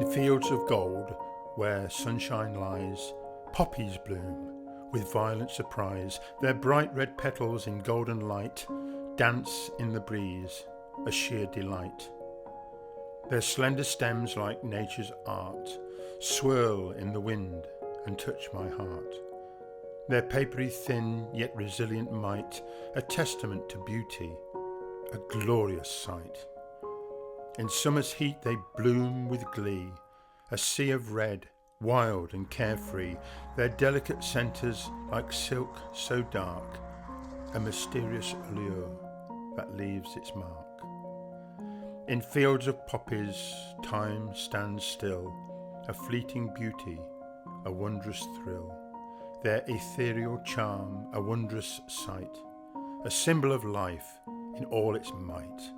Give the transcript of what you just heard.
In fields of gold, where sunshine lies, poppies bloom with violent surprise. Their bright red petals in golden light dance in the breeze, a sheer delight. Their slender stems, like nature's art, swirl in the wind and touch my heart. Their papery thin yet resilient might, a testament to beauty, a glorious sight. In summer's heat they bloom with glee, a sea of red, wild and carefree, their delicate centres like silk so dark, a mysterious allure that leaves its mark. In fields of poppies time stands still, a fleeting beauty, a wondrous thrill, their ethereal charm a wondrous sight, a symbol of life in all its might.